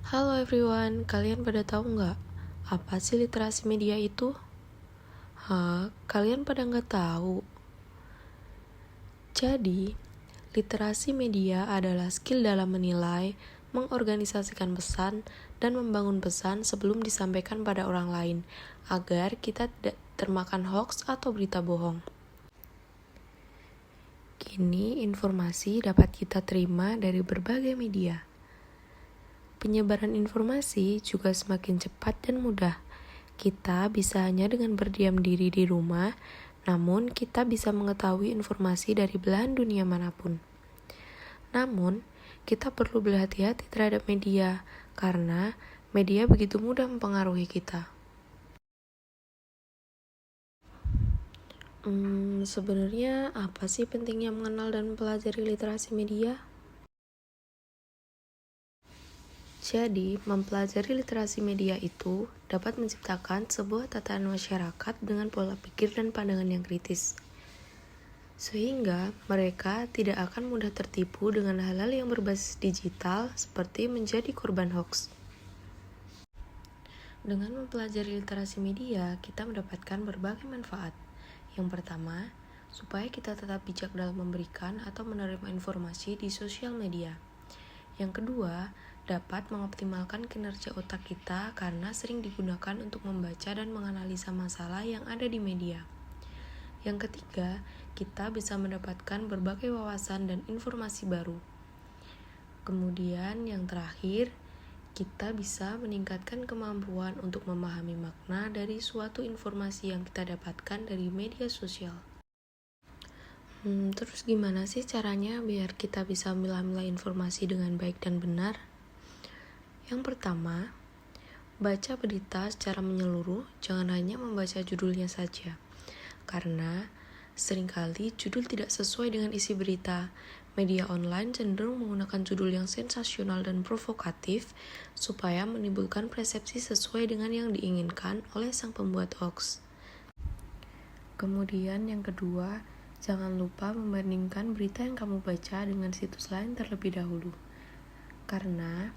Halo everyone, kalian pada tahu nggak apa sih literasi media itu? Kalian pada nggak tahu? Jadi, literasi media adalah skill dalam menilai, mengorganisasikan pesan, dan membangun pesan sebelum disampaikan pada orang lain, agar kita tidak termakan hoax atau berita bohong. Kini, informasi dapat kita terima dari berbagai media. Penyebaran informasi juga semakin cepat dan mudah. Kita bisa hanya dengan berdiam diri di rumah, namun kita bisa mengetahui informasi dari belahan dunia manapun. Namun, kita perlu berhati-hati terhadap media, karena media begitu mudah mempengaruhi kita. Sebenarnya apa sih pentingnya mengenal dan mempelajari literasi media? Jadi, mempelajari literasi media itu dapat menciptakan sebuah tatanan masyarakat dengan pola pikir dan pandangan yang kritis. Sehingga mereka tidak akan mudah tertipu dengan hal-hal yang berbasis digital seperti menjadi korban hoax. Dengan mempelajari literasi media, kita mendapatkan berbagai manfaat. Yang pertama, supaya kita tetap bijak dalam memberikan atau menerima informasi di sosial media. Yang kedua, dapat mengoptimalkan kinerja otak kita karena sering digunakan untuk membaca dan menganalisa masalah yang ada di media. Yang ketiga, kita bisa mendapatkan berbagai wawasan dan informasi baru. Kemudian yang terakhir, kita bisa meningkatkan kemampuan untuk memahami makna dari suatu informasi yang kita dapatkan dari media sosial. Terus gimana sih caranya biar kita bisa memilah-milah informasi dengan baik dan benar? Yang pertama, baca berita secara menyeluruh, jangan hanya membaca judulnya saja. Karena seringkali judul tidak sesuai dengan isi berita. Media online cenderung menggunakan judul yang sensasional dan provokatif supaya menimbulkan persepsi sesuai dengan yang diinginkan oleh sang pembuat hoax. Kemudian yang kedua, jangan lupa membandingkan berita yang kamu baca dengan situs lain terlebih dahulu. Karena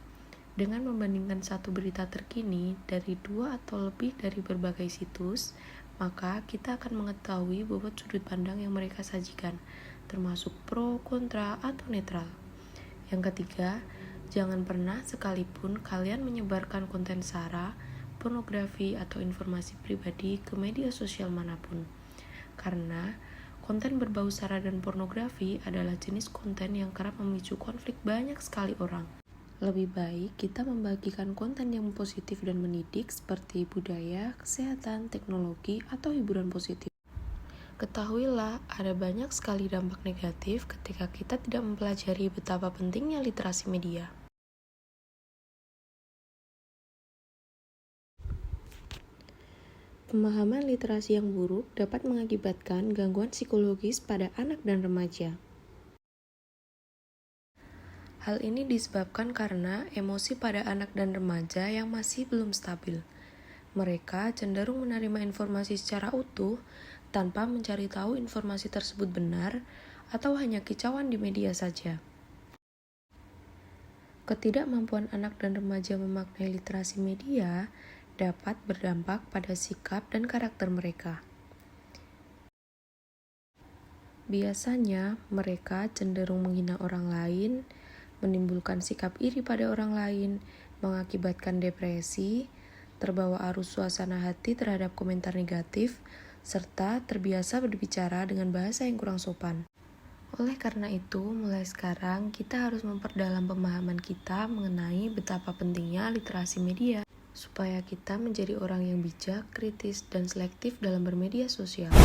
dengan membandingkan satu berita terkini dari 2 atau lebih dari berbagai situs, maka kita akan mengetahui bobot sudut pandang yang mereka sajikan, termasuk pro, kontra, atau netral. Yang ketiga, jangan pernah sekalipun kalian menyebarkan konten sara, pornografi, atau informasi pribadi ke media sosial manapun. Karena konten berbau sara dan pornografi adalah jenis konten yang kerap memicu konflik banyak sekali orang. Lebih baik kita membagikan konten yang positif dan mendidik seperti budaya, kesehatan, teknologi, atau hiburan positif. Ketahuilah, ada banyak sekali dampak negatif ketika kita tidak mempelajari betapa pentingnya literasi media. Pemahaman literasi yang buruk dapat mengakibatkan gangguan psikologis pada anak dan remaja. Hal ini disebabkan karena emosi pada anak dan remaja yang masih belum stabil. Mereka cenderung menerima informasi secara utuh tanpa mencari tahu informasi tersebut benar atau hanya kicauan di media saja. Ketidakmampuan anak dan remaja memaknai literasi media dapat berdampak pada sikap dan karakter mereka. Biasanya, mereka cenderung menghina orang lain, menimbulkan sikap iri pada orang lain, mengakibatkan depresi, terbawa arus suasana hati terhadap komentar negatif, serta terbiasa berbicara dengan bahasa yang kurang sopan. Oleh karena itu, mulai sekarang kita harus memperdalam pemahaman kita mengenai betapa pentingnya literasi media, supaya kita menjadi orang yang bijak, kritis, dan selektif dalam bermedia sosial.